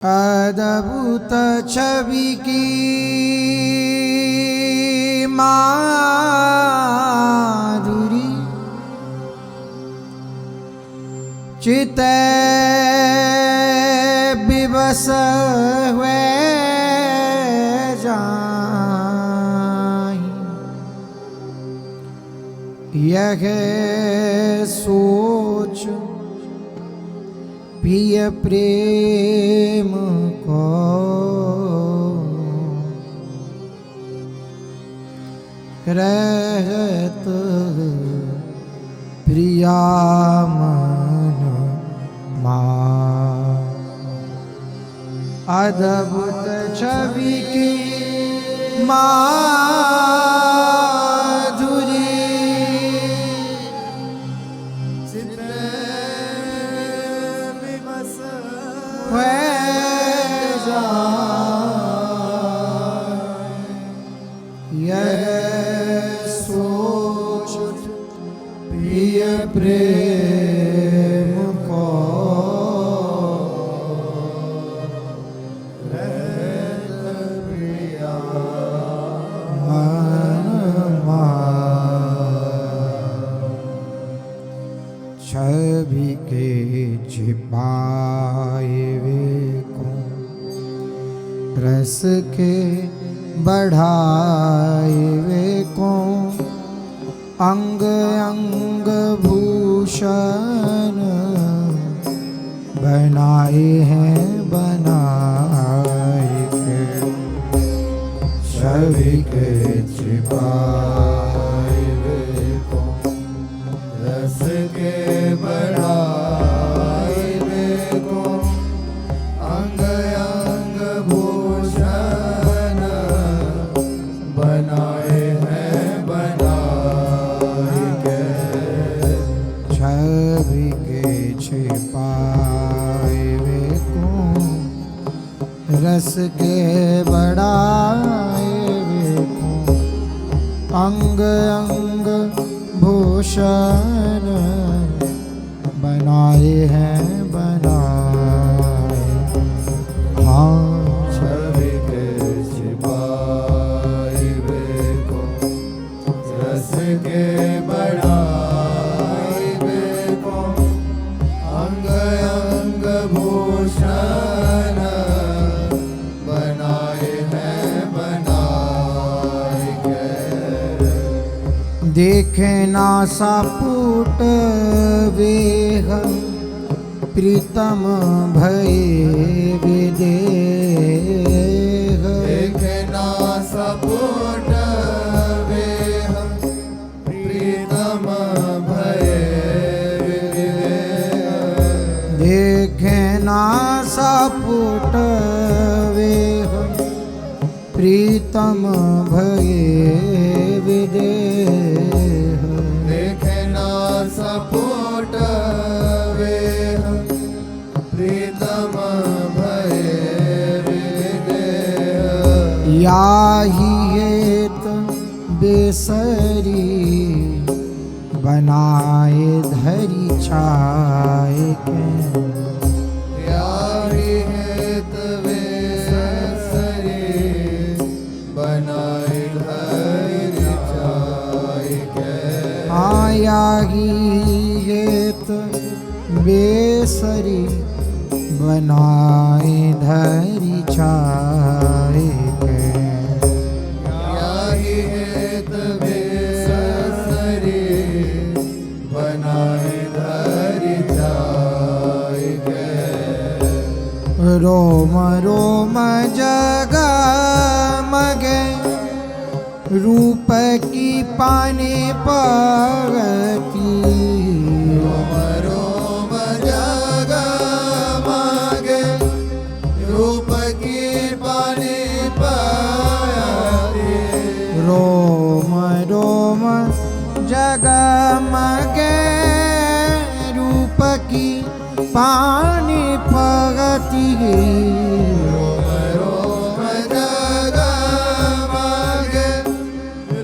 अद्भुत छवि की माधुरी चित्ते विवश हुए जाहि यह सोच प्रिय प्रेम को रहत प्रिया मन मान। अद्भुत छवि की माधुरी यह सोच प्रिय प्रेम को प्रिया मन मान। छवि के छिपाए वे को रस के बढ़ाए वे को अंग अंग भूषण बनाए हैं बनाए के छवि के छिपाए वे को रस के बढ़ाए वे को अंग अंग भूषण बनाए हैं बनाए के छवि के छिपाए वे को रस के बढ़ाए वे को अंग अंग भूषण बनाए हैं बनाए। हाँ छवि के छिपाए वे को रस के बढ़ाए वे को अंग अंग भूषण बनाए हैं बनाए के देखे ना सापुट वेह प्रीतम भये विदेह देखे ना सापुट वेह प्रीतम भये विदेह देखे ना सापुट वेह प्रीतम भये विदेह देखे ना सपुट वेह प्रीतम भये विदेह याहि हेत बेसरी बनाए धरि छाए के याहि हेत बेसरी बनाए धरि छाए के आयाही हेत बेसरी बनाए धरि छाए के याही हेत बेसरी बनाए धरि छाए के रोम रोम जगमगे रूप की पाने पगती रोम रोम जगमगे रूप की पाने पगती रोम रोम जगमगे रूप की पाने पगती रोम रोम जगमगे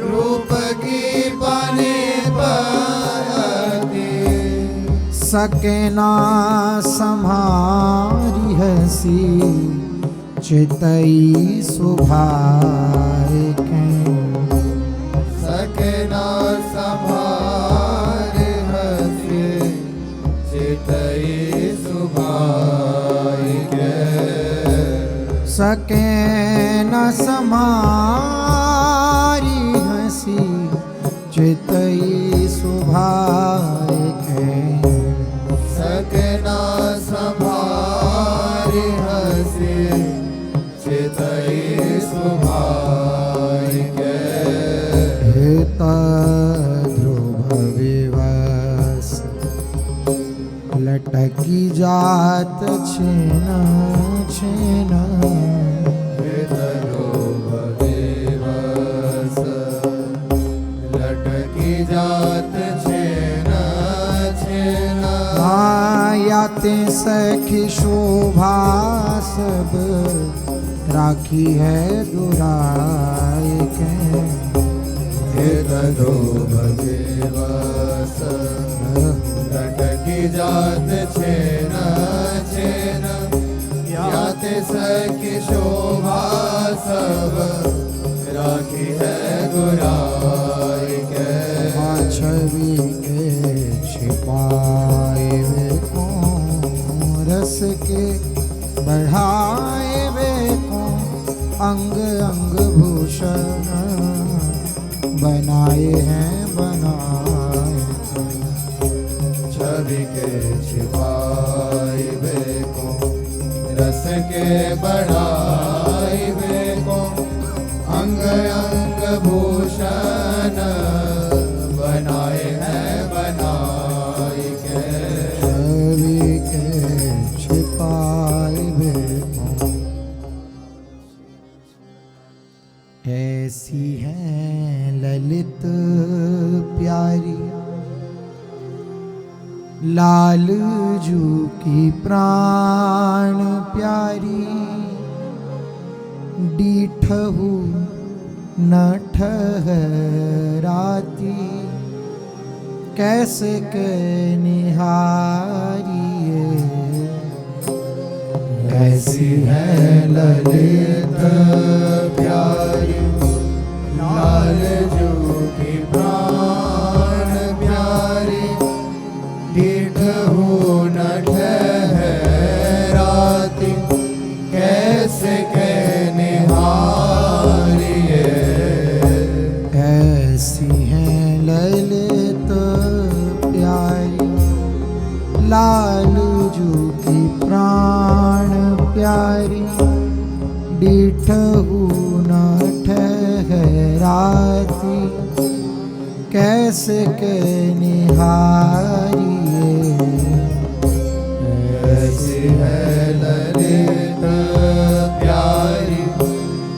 रूप की पाने पगती सके ना सम्हारी हसी चितई सुभाए सके ना संभार हसी चितई सुभाए सके न समारी हसी चितई सुभाए सके ना संभार हसी चितई सुभाए ध्रुव विवश लटकी जात छेन छेन लटकी जात छेन छेन आयाते सखी शोभा सब राखी है दुराए लटकी जात छेन छेन याते सखी शोभा सब राखी है दुराई छवि के छिपाए वे को रस के बढ़ाए वे को अंग अंग भूषण बनाए हैं बनाए छवि के छिपाए वे को रस के बढ़ाए वे को अंग अंग भूषण बनाए हैं बनाए के छवि के छिपाए वे को ऐसी है ललित प्यारी लाल जू की प्राण प्यारी डीठहु न ठहराती कैसे के निहारिए ऐसी है ललित प्यारी लाल जू की प्राण प्यारी डीठ हो न ठहराती कैसे के निहारिए ऐसी है ललित प्यारी लाल जू की प्राण प्यारी डीठहु न ठहराती कैसे के निहारिए ऐसी है ललित प्यारी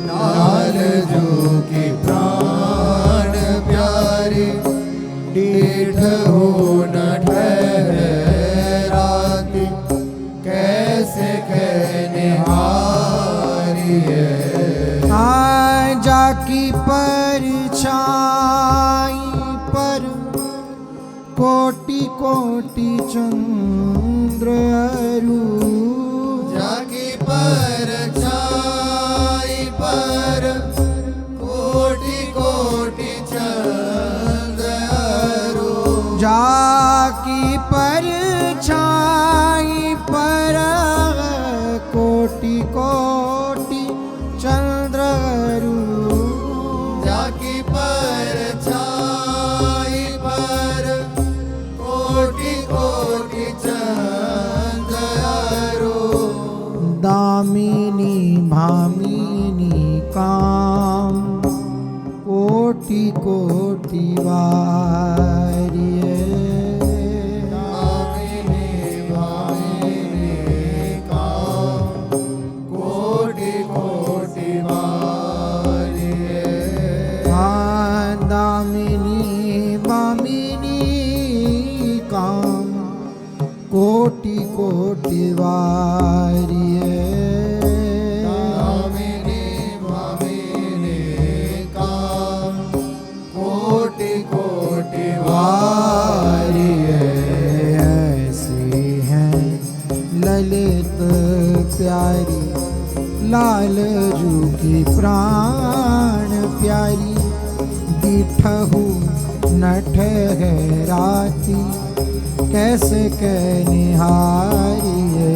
लाल जू की प्राण प्यारी डीठ हो न ठहराती कैसे के निहारिए जाकी परछाई पर कोटि कोटि चंद्र अरु जाकी पर छाई पर कोटि कोटि चंद्र अरु जाकी परछाई पर कोटि कोटि चंद्र अरु जाकी पर छाई पर कोटि कोटि चंद्र अरु दामिनी भामिनी काम कोटि कोटि वारिये दामिनी भामिनी काम कोटि कोटि वारिये दामिनी भामिनी काम कोटि कोटि वारिये दामिनी भामिनी काम कोटि कोटि वारिये ऐसी लाल जू की प्राण प्यारी, दिठहु न ठहराती, कैसे कह निहारिए।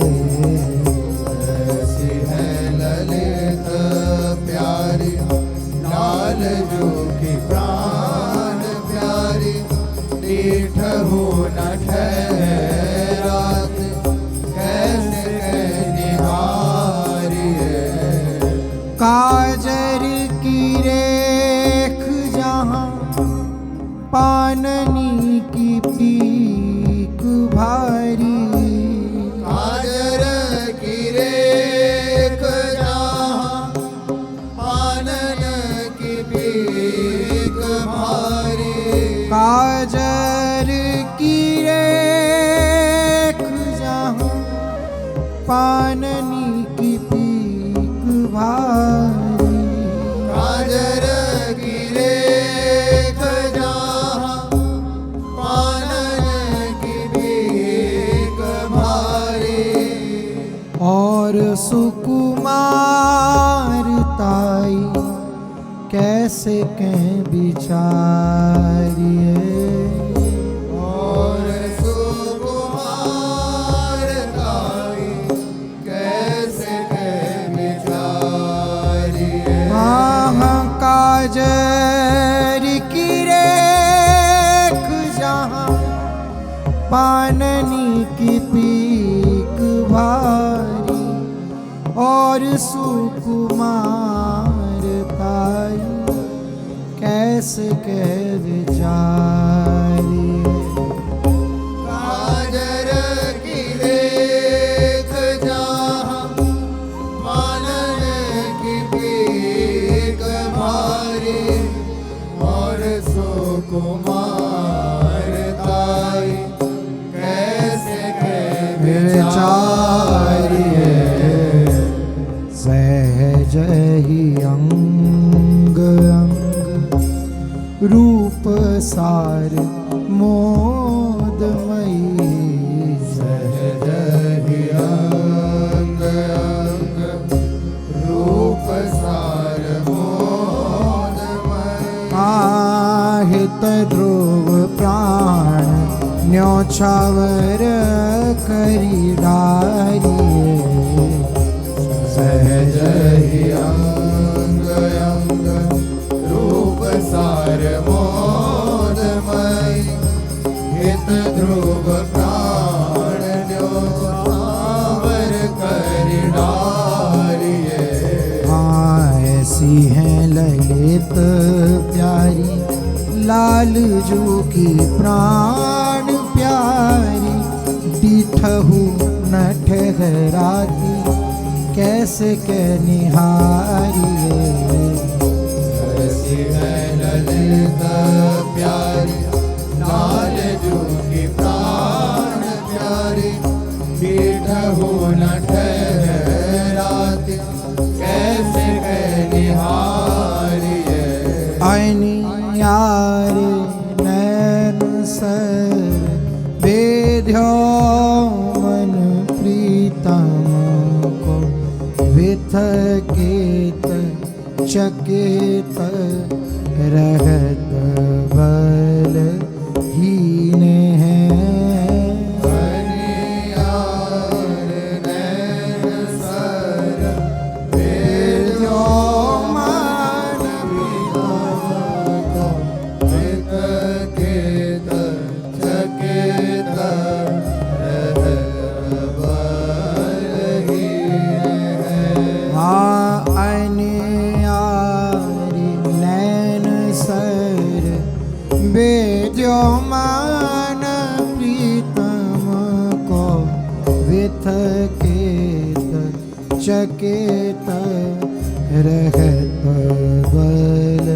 ऐसी है ललित प्यारी, लाल जू की प्राण प्यारी, दिठहु न ठहराती, कैसे कह निहारिए। काजर की रेख जहाँ, पाननी की पीक भारी, काजर की रेख जहाँ, पानन की पीक भारी। काजर की रेख जहाँ, पाननी की पीक भारी। काजर की रेख जहाँ, पानन की पीक भारी। और सुकुमार ताई, कैसे कह बिचारिए। और सुकुमार ताई, कैसे कह बिचारिए। काजर की रेख जहाँ, पाननी की पीक भारी। और सुकुमार ताई, कैसे कह बिचारी। काजर की रेख जहाँ, पानन की पीक भारी। और सुकुमार ताई, कैसे कह बिचारिए। सहज ही अंग अंग, रूप सार मोदमयी। सहज ही अंग अंग, रूप सार मोदमयी। आहित ध्रुव प्राण, न्योछावर करी डारिए। सहज ही अंग अंग, रूप सार मोदमयी। हित ध्रुव प्राण न्योछावर करि डारिए। ऐसी है ललित प्यारी, लाल जू की प्राण प्यारी। दिठहु न ठहराती, कैसे कह निहारिए। ऐसी है ललित प्यारी, लाल जू की प्राण प्यारी। दिठहु न ठहराती, कैसे कह निहारिए। आईनी यार नैन सर, बेध्यो मन प्रीतम को। विथकेत चकेत रहत बल हीन है। बनियार नैन सर, बेध्यो मन प्रीतम को। विथकेत चकेत रहत बलहीन है। अन्यारी नैन सर, बेध्यो मान प्रीतम को। विथकेत चकेत रहत बल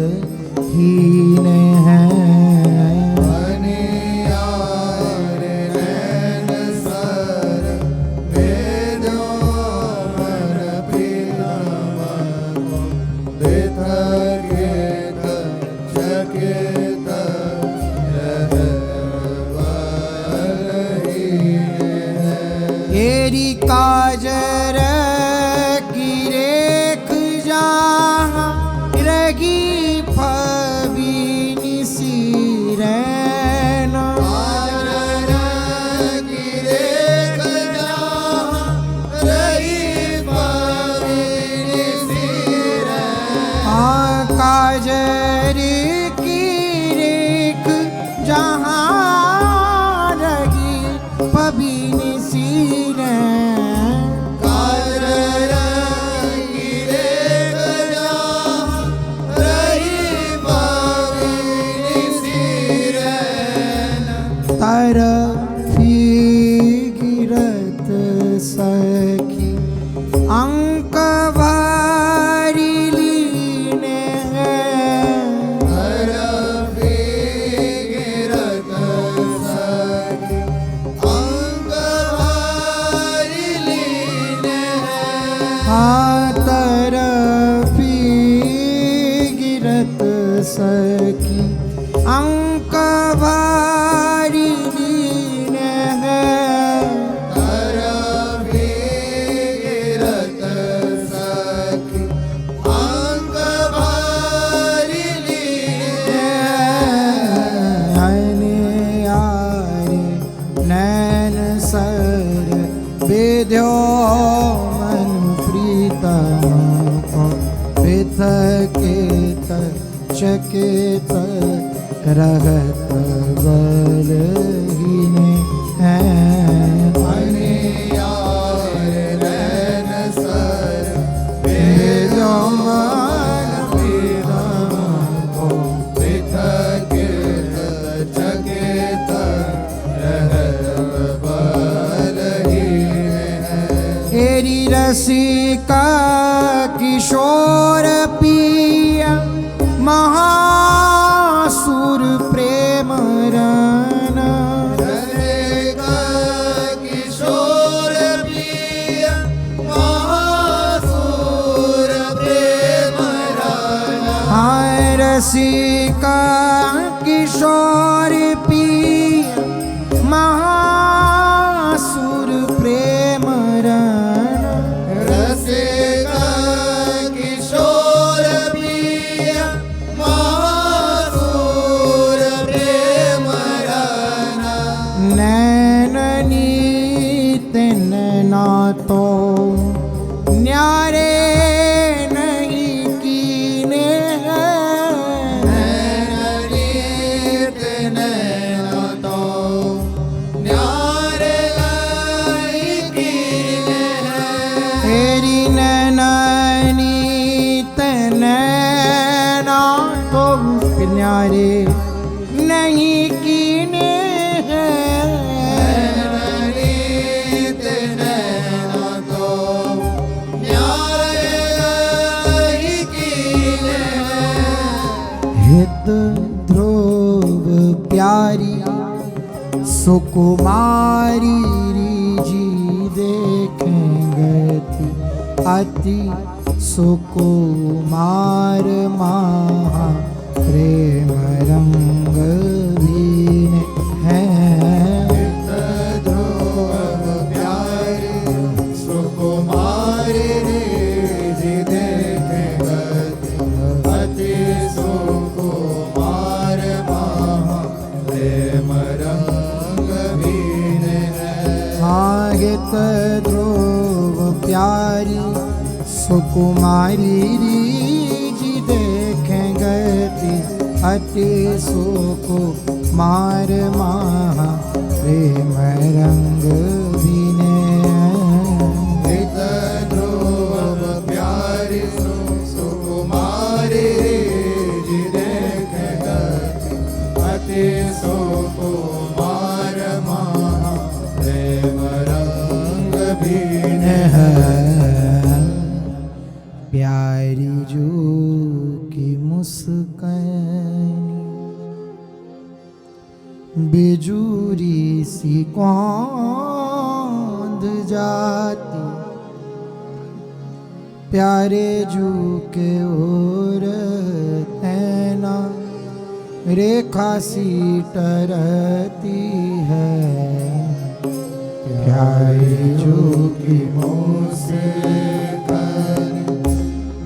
हीन है। बनियार नैन सर, बेध्यो मन प्रीतम को। विथकेत चकेत रहत बलहीन है। एरी काजर की रे सखी अंक भारी दीन है। गिरत सखी अंक भारी यारे नैन सर विद्यो मन प्रीतम को विथकित चकित रहत बलहीन हैं। नैन सर विद्यो मन प्रीतम को विथकित चकित रहत बलहीन हैं। एरी रसिका किशोर पिया महासुर प्रेम रन। किशोर प्रिय महासुर प्रेम राना। हाय रसिका किशोर पिया महासुर प्रेम रन। रसिका किशोर प्रिय महासुर प्रेम राना। नैननीत नैना तो न्यारे नहीं कीने हैं। नैननीत नैना तो न्यारे नहीं कीने हैं। तेरी नैननीत नैना तो न्यारे नहीं कीने हैं। नैननीत नैना तो न्यारे नहीं कीने हैं। हित ध्रुव प्यारी सुकुमारी जी देखेंगे अति सुकुमार महा प्रेम रंग भीन है। ध्रुव प्यारी सुकुमारी जी देखेंगे अति सुकुमार महा प्रेम रंग भीन है। हित ध्रुव प्यारी सुकुमारी जी देखेंगे अति सुकुमार महा प्रेम रंग भीने। हित ध्रुव प्यारी सुकुमारी जी देखेंगे अति सुकुमार महा प्रेम रंग भीन है। प्यारी जो की मुस्कान बिजूरी सी कौंध जाती। प्यारे जू के ओर तैना रेखा सी टरती है। प्यारे जू की मुस्कान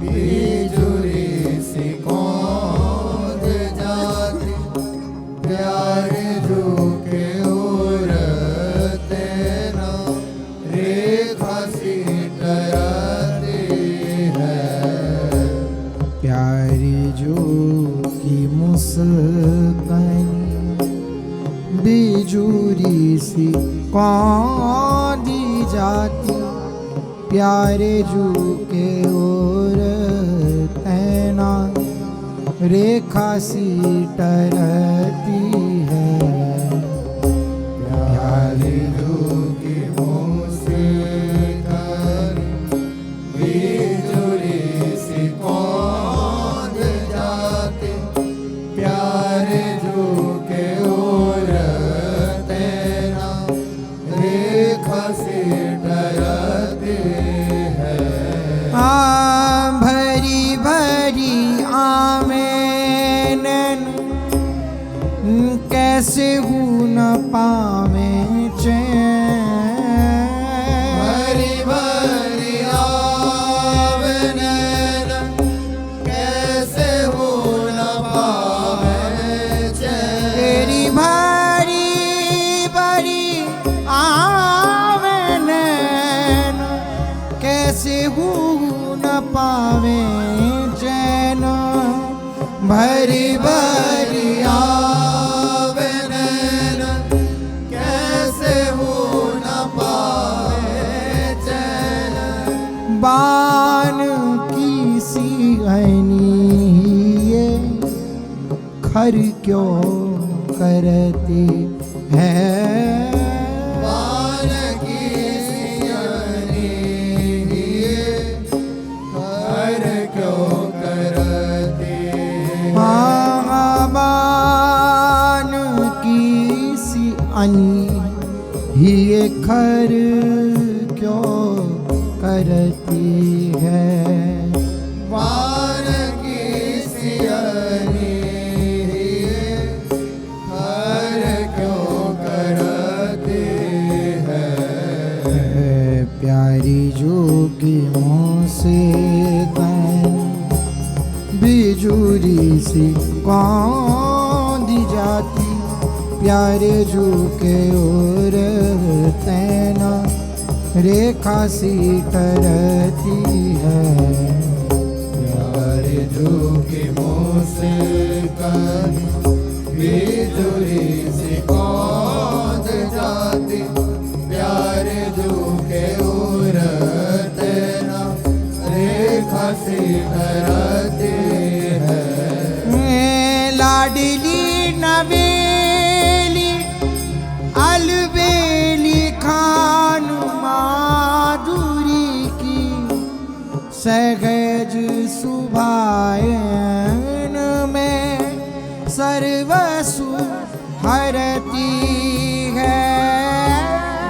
बिजुरी सी कौंध जाती। प्यारे जो के ओर तेना रेखा सी टरती है। प्यारी जो की मुस्कान बिजूरी सी कौंधी जाती। प्यारे जू के ओर तैना रेखा सी टरती है। प्यारे जो की मुस्कान बिजुरी सी कौंध जाती। प्यारे जो के ओर तेना रेखा सी टरती है। भरी भरी आमेन कैसे हूँ न पावे चैन। भरी भरी आवे नैन, कैसे हो न पावे चैन। तेरी भरी भरी आवे नैन, कैसे हूँ न पावे चैन। भरी भरी आवे नैन, कैसे हो न पावे चैन। बाण की सी ये खर क्यों करती है। बाण की सियानी ये खर क्यों करती है। बाण की सी ये खर क्यों करती है। बाण की सियानी ये खर क्यों करती है। प्यारी जोगी मुँह से तैन, बिजुरी सी कौंधी जाती। प्यारे जू के ओर तैना, रेखा सी टरती है। प्यारे जो के मुँह से कही, बिजुरी सी कौंध जाती। प्यारे जो के ओर तैना, रेखा सी टरती है। लाडली नवेली अलबेली खान माधुरी की, सहज सुभायन में सर्वसु हरती है।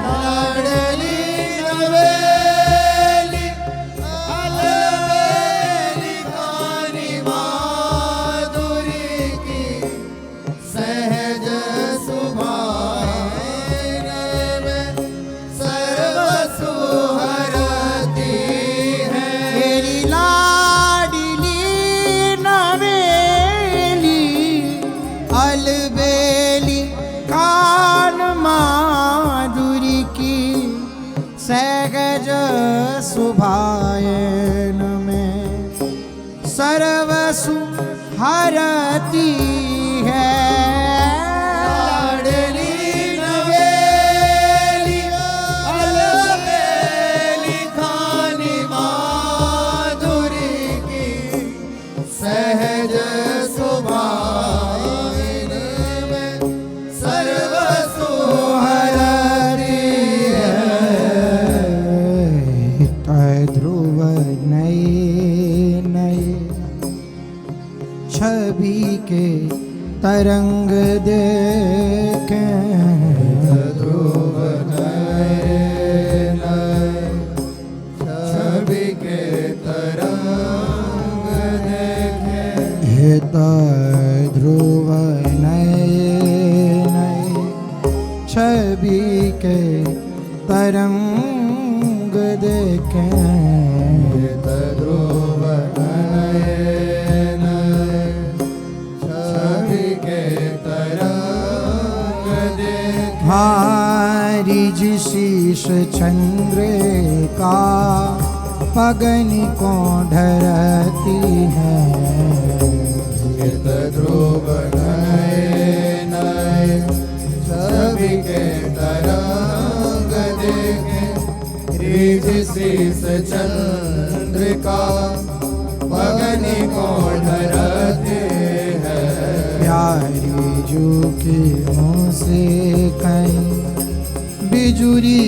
लाडली नवेली अलबेली खानी माधुरी की, सहज सुभान में सर्वसु हरती है। तेरी लाडली नवेली अलबेली खान माधुरी की, सहज सुभायन में सर्वसु हरती है। लाडली नवेली अलबेली खानी माधुरी की, सहज सुभान में सर्वसु हरती है। ध्रुव नए नए छवि के तरंग देखें। ध्रुव नए नए छवि के तरंग देखें। हेत ध्रुव नए नए छवि के तरंग देखें। ध्रुव नए नए छवि के तरंग देखें। हारिज शीश चंद्र का पगनी को ढरती है। ध्रुव नए नए छवि के तरंग देखें। रिज शीस चंद्रिका पगनी को ढरते हैं। प्यारी जो के मुँह से कहीं, बिजुरी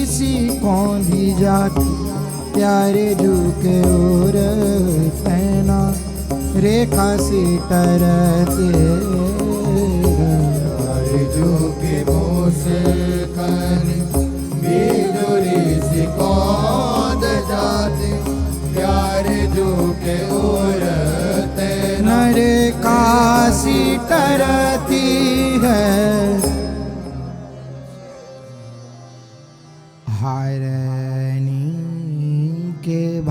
सी कौंधी जाती। प्यारे जो के ओर तैना, रेखा से टरते हैं। जो के मुँह से कहीं, बिजुरी सी कौंध जाती। प्यारे जो के ओर तैना, नरे कासी टरती है।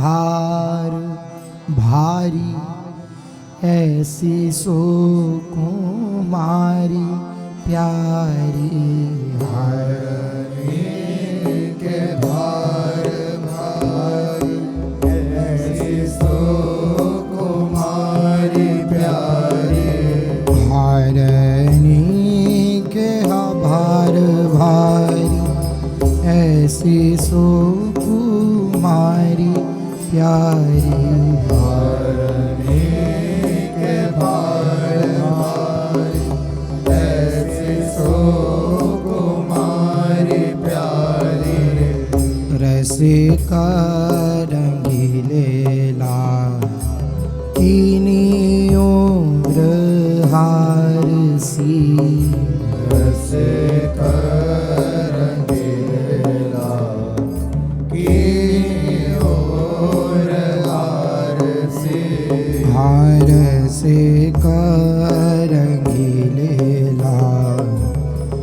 भार भारी ऐसी सो कुमारी प्यारी। हरने के भार भारी ऐसी सो कुमारी प्यारी। हारनी के भार भारी ऐसी सो कुमारी प्यारी। हरने के भार भारी ऐसी सो कुमारी प्यारी। रसिका रंगीले लाल कीनी ओर हार सी। रसिका रंगीले लाल कीनी ओर हार सी। हार से रंगीले लाल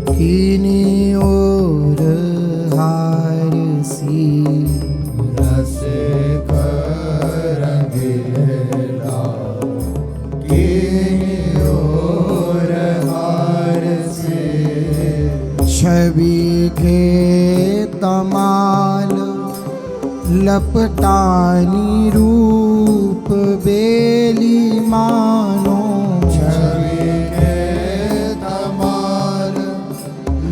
कीनी ओर हार सी। रसिका रंगीले लाल कीनी ओर हार सी। छवि के तमाल लपटानी रूप बेली मानो। छवि के तमाल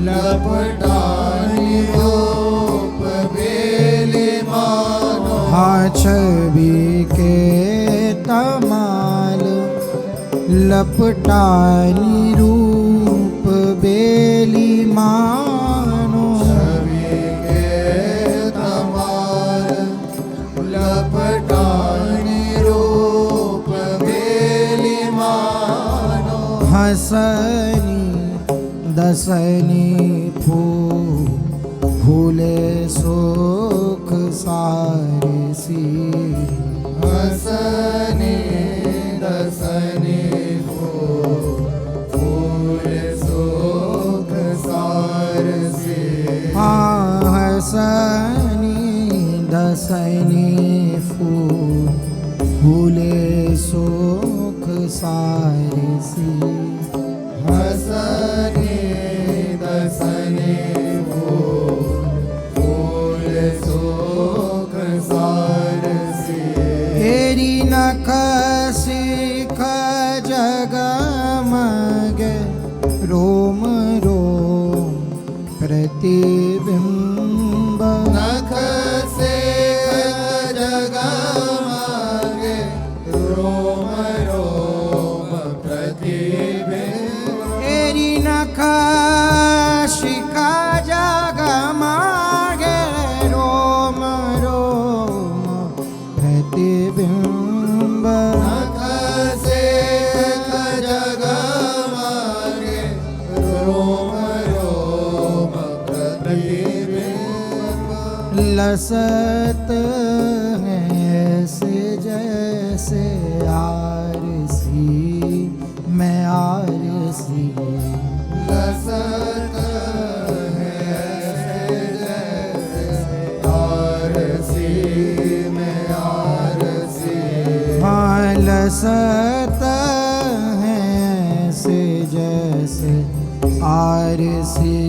लपटानी रूप बेली मानो। हाँ छवि के तमाल लपटानी रूप बेली मानो। छवि के तमाल लपटानी रूप बेली मानो। हसनी दसनी फूले सुख सारे सी। हसनी दसनी फूल सुख सार से। हाँ हसनी दसनी फूले सुख सारे सी। हसनी दसनी फूल सुख सार से। तेरी नख सिख जगमग रोम रोम प्रतिबिंब। नख से जगमगे रोम रोम प्रतिबिंब। तेरी नख शिखा जगमगे रोम रोम प्रतिबिंब। नख से जगमगे रोम रोम प्रतिबिंब। लसत है ऐसे जैसे आरसी मैं आरसी। लसत है जैसे आरसी में आरसी। हाँ लसत है ऐसे जैसे आरसी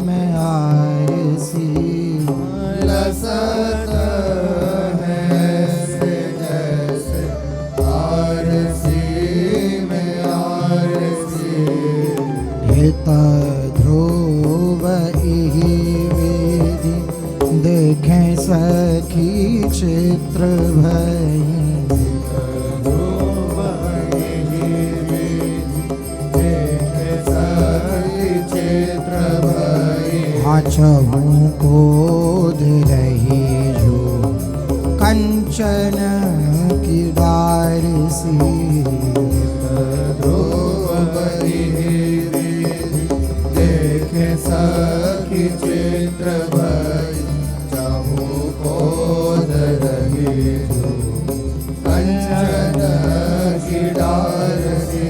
मैं आरसी। लसत है जैसे आरसी में आरसी। हित ध्रुव इहि वेदी देखें सखी चित्र भई। ध्रुव इहि वेदी देखे सखी चित्र भई। छहु कोध रही जो कंचन की डार सी। ध्रुवपति देखे सखी चित्र भई। चाहू कोद रही जो कंचन की डार से।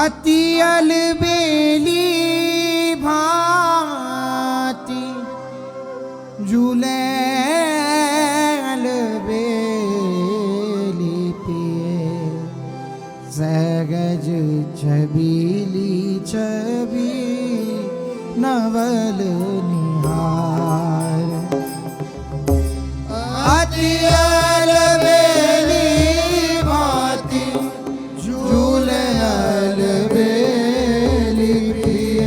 अति अलबेली भांति झूले अलबेली भांति झूले अलबेली प्रिय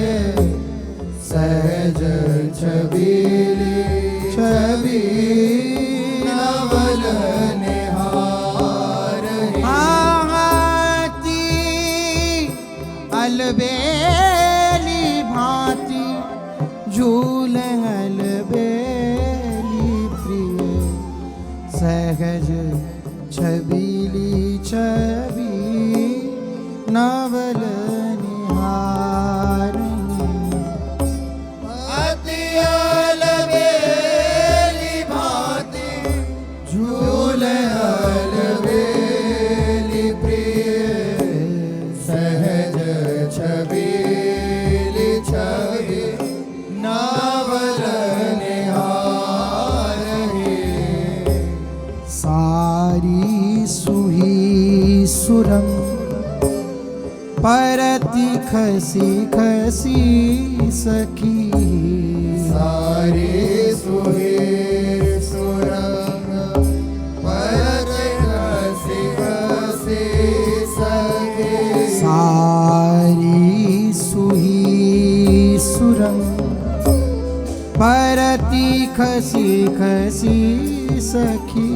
सहज छबीली छवि नवल निहारहि भांति अलबेली भांति झूले अलबेली प्रिय सहज छबीली छवि नवल निहारहि अति अलबेली भांति झूले अलबेली प्रिय सहज छबीली छवि नवल निहारहि सारी सुही सुरंग परति खसी खसी सखी सारी सुही सुरंग परत खसी खसी सखी सारी सुही सुरंग परति खसी खसी सखी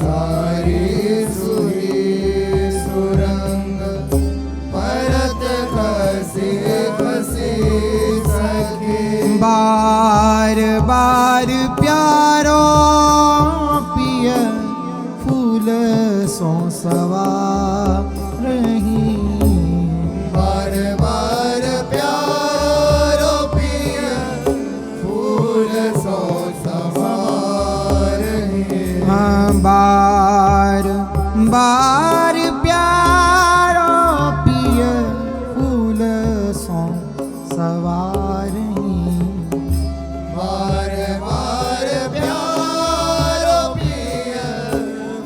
सारी सुही सुरंग परत खसी खसी सखी बार बार प्यारो पिय फूल सो सवारहि बार बार प्यारो पिय फूल सो सवारहि बार बार प्यारो पिय फूल सो सवारहि बार बार प्यारो पिय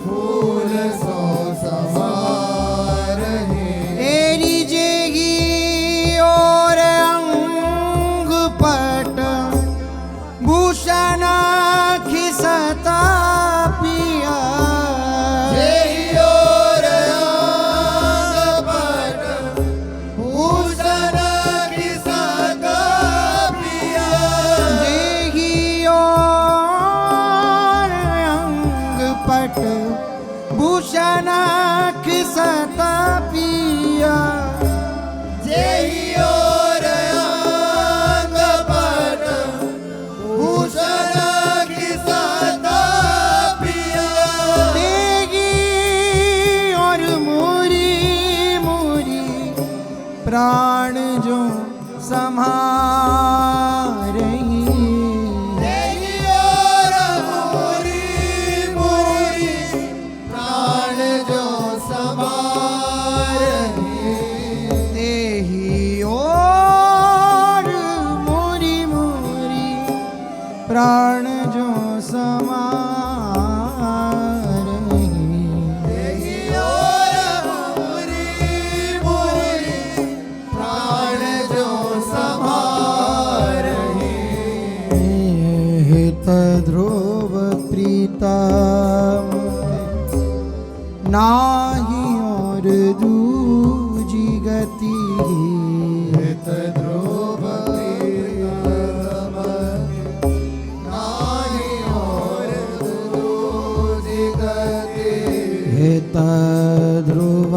फूल सो सवारहि एरी जेगी और अंग पट भूषण खिसता पिया जेहि ओर अंग पट भूषण खिसता पिया जेगी और अंग पट भूषण खिसता पिया जेहि ओर अंग पट भूषण खिसता पिया देगी और मोरी मोरी प्राण जो सम्हारहि जेहि ओर मोरी मोरी प्राण जो समारहि देहि और मोरी मोरी प्राण जो समारहि जेहि ओर मोरी मोरी प्राण जो समारहि हित ध्रुव प्रीतम नाही और दूजी गति हित ध्रुव प्रीतम नाहि और दूजी गति हित ध्रुव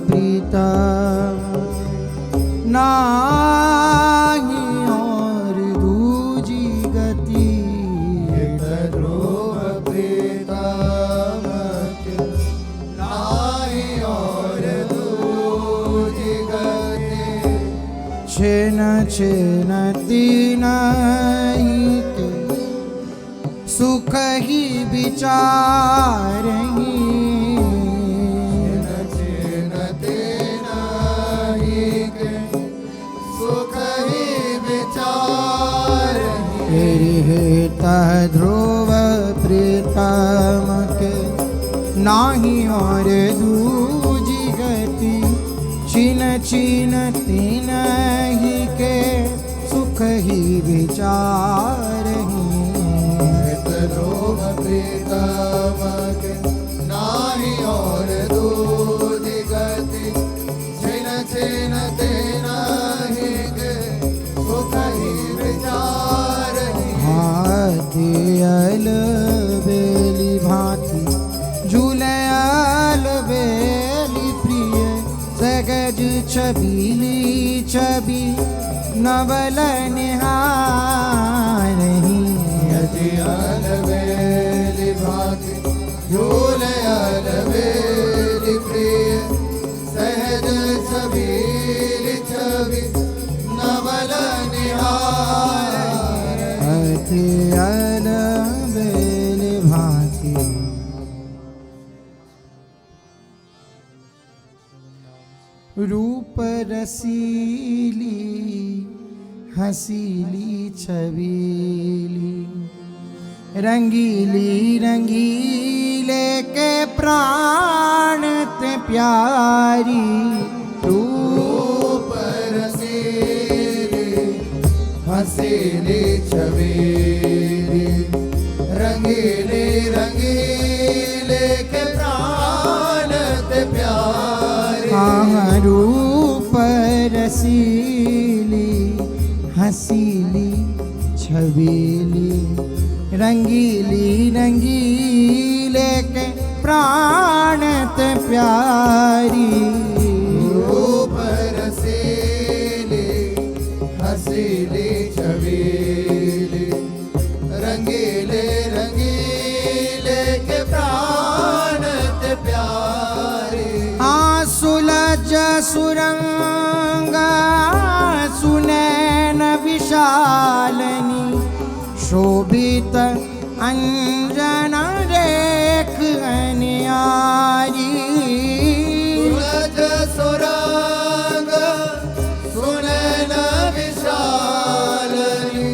प्रीतम नाही और दूजी गति हित ध्रुव प्रीतम नाहि और दूजी गति छिन छिन तीनहि के सुख ही विचारहि छिन तेनाहि के सुख ही विचारहि हित ध्रुव प्रीतम के नाही और दूजी गति छिन छिन तीनहि के सुख ही विचारहि हित ध्रुव प्रीतम प्रीतम के नाही और दूजी गति छिन छिन तेना ही के सुख ही विचार हाथियल बेली भांति झूलयाल बेली प्रिय सगज छबीली छवि नवल निहारही यतियल बेली भांति झूलयाल बेली प्रिय सहज छबीली छवि नवल निहार हथियल बेली भांति रूप रसीली हसीली छबीली रंगीली रंगीले के प्राण ते प्यारी रूप रसीली हसीली छबीली रंगीली रंगीले के प्राण ते प्यारे रूप रसीली हसीली छबीली रंगीली रंगीले के प्राण ते प्यारी रूप रसीली हसीली छबीली रंगीले रंगीले के प्राण ते प्यारे सुलज सुरंगा सुनैन विशालनी शोभित अंजन रेख अनियारी सुलज सुरंग सुनैन विशालनी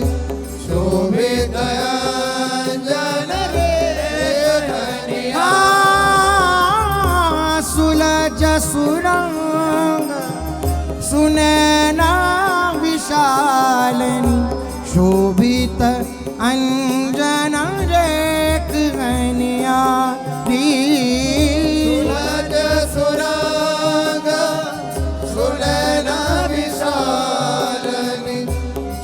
शोभित अंजन रेख अनियारी सुलज सुरंग सुनैना विशालनी शोभित अंजन रेख अनियारी सुलज सुरंग सुनैना विशालनी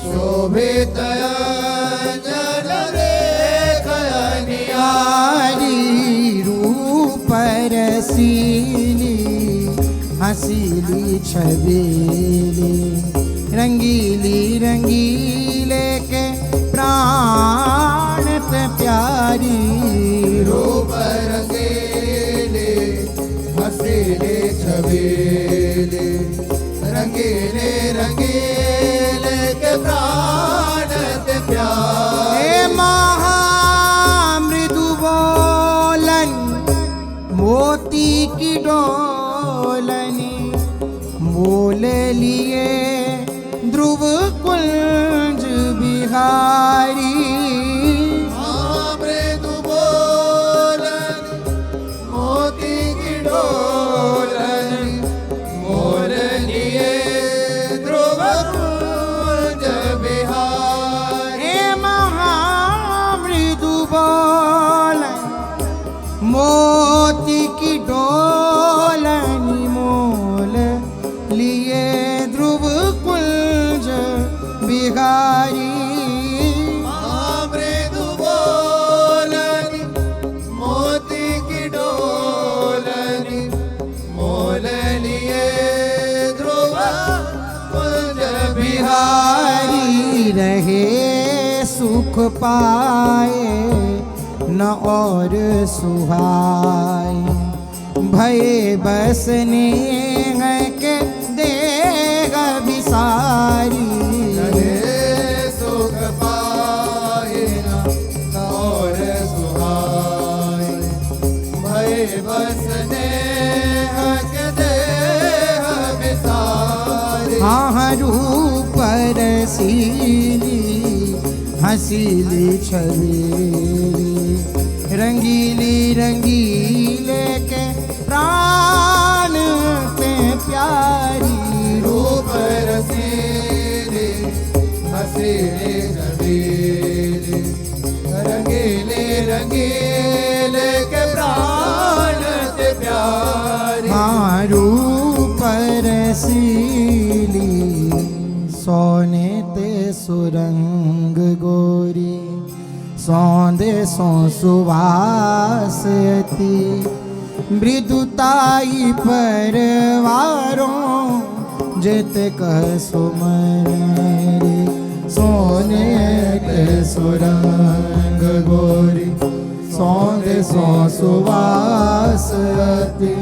शोभित अंजन रेख अनियारी रूप रसीली हसीली छबीली रंगीली रंगीले के प्राण ते प्यारी रूप रंगीले हसीले छबीले रंगीले रंगीले के प्राण ते प्यारे महामृदु बोलन मोती की डोलनी मोल लिए ध्रुव कुंज बिहारी मृदु बोलन मोती की डोलन मोल लिए ध्रुव कुंज बिहारी महामृदु बोलन मोती की डोलनी मोल लिए ध्रुव कुंज बिहारी मृदु बोलन मोती की डोलनी मोल लिए ध्रुव कुंज बिहारी बिहारी रहे सुख पाए न और सुहाए भये बसने हैं के देह विसारी सुख पाए न और सुहाए भय बसने हक देह विसारे हाँ रूप रसीली हसीली छबीली रंगीली रंगीले के प्राण ते प्यारी रूप रसीले हसीले छबीले रंगीले रंगीले रसीली सोने ते सुरंग गोरी सौंदे सो सुवासती मृदुताई परवारों जित कह सुमन रे सोने ते सुरंग गोरी सौंदे सो सुवासती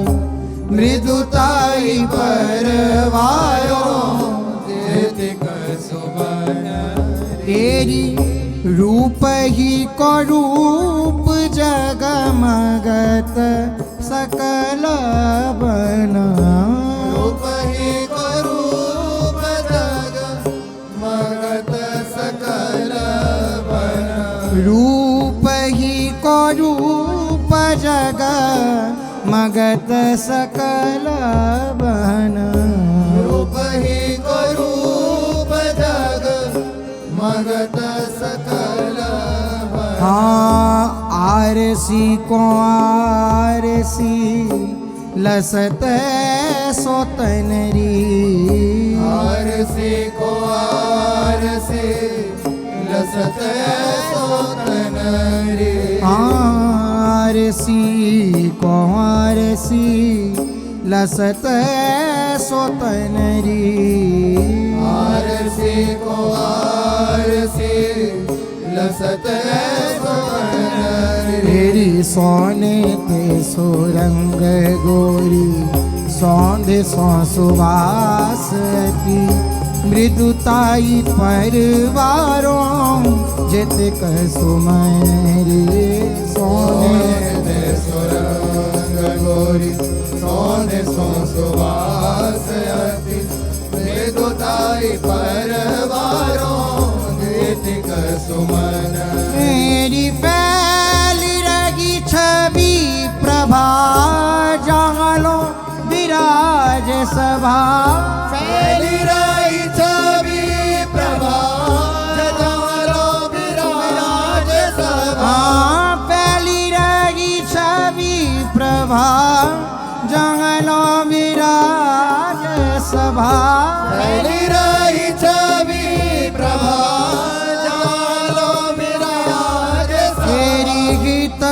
मृदुताई परवारों जित कह सुमन तेरी रूप ही को रूप जगमगत सकल बना रूप ही को रूप जगमगत सकल बना रूप ही को रूप जगमगत सकल बना रूप ही को रूप जगमगत सकल बना हाँ आरसी को आरसी लसत सोतनरी आरसी को आरसी लसत सोतनरी आरसी को आरसी लसत सोतनरी आरसी को आरसी लसत सोतनरी तेरी सोने ते सुरंग गोरी सौंदे सो सुवासती मृदुताई परवारों जित कह सुमन रे सोने ते सुरंग गोरी सौंदे सो सुवासती मृदुताई परवारों जित कह सुमन मेरी फैली रही छवि प्रभा जालो विराज सभा फैली रही छवि प्रभा जालो विराज सभा फैली रही छवि प्रभा जालो विराज सभा फैली रही छवि प्रभा जालो विराज तेरी गीत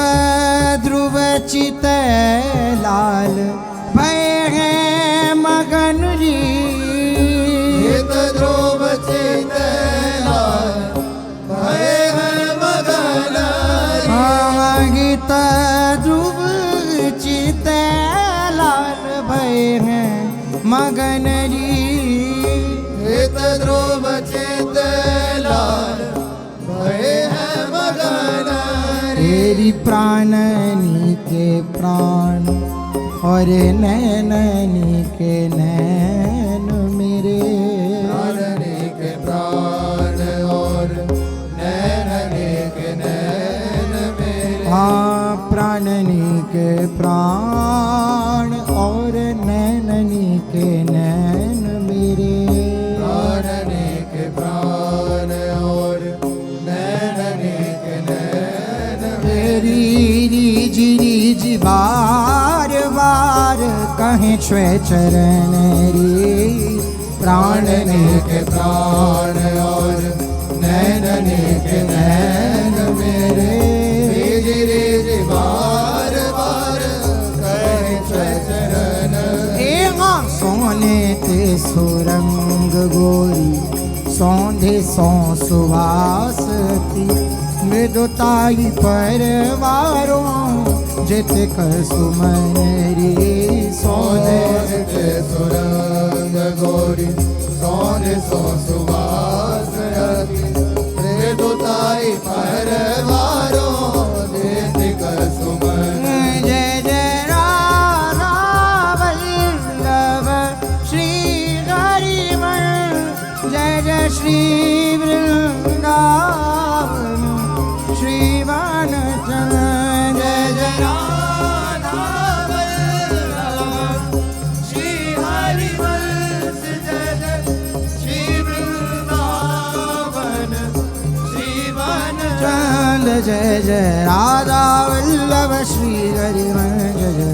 ध्रुव चित लाल भय है मगन री हित ध्रुव चित लाल भय है मगन गीत ध्रुव चित लाल भय है मगन री हित ध्रुव चित लाल भय है मगन तेरी प्राणनी के प्राण और नैननी के नैन मेरे प्राणनी के प्राण और नैननी के नैन मेरे हाँ प्राणनी के प्राण और नैननी के नैन मेरे प्राणनी के प्राण और नैननी के नैन तेरी रिज बार बार कहें छे चरण रे प्राणनी के प्राण और नैननी के नैन मेरे रिज रिज बार बार कहे चरण सोने ते सुरंग गोरी सौंधे सो सुवासती मृदुताई परवारों जित कह सुमन रे सोने ते सुरंग गोरी सोने सो सुवास मृदुताई परवारों जित कह सुमन जय जय राधा वल्लभ श्री हरिमन जय जय श्री वृंदावन श्री वनचन जय जय राधा वल्लभ श्री हरिवंश जय जय श्री वृंदावन श्री वनचन चंद जय जय राधा वल्लभ श्री हरिवंश जय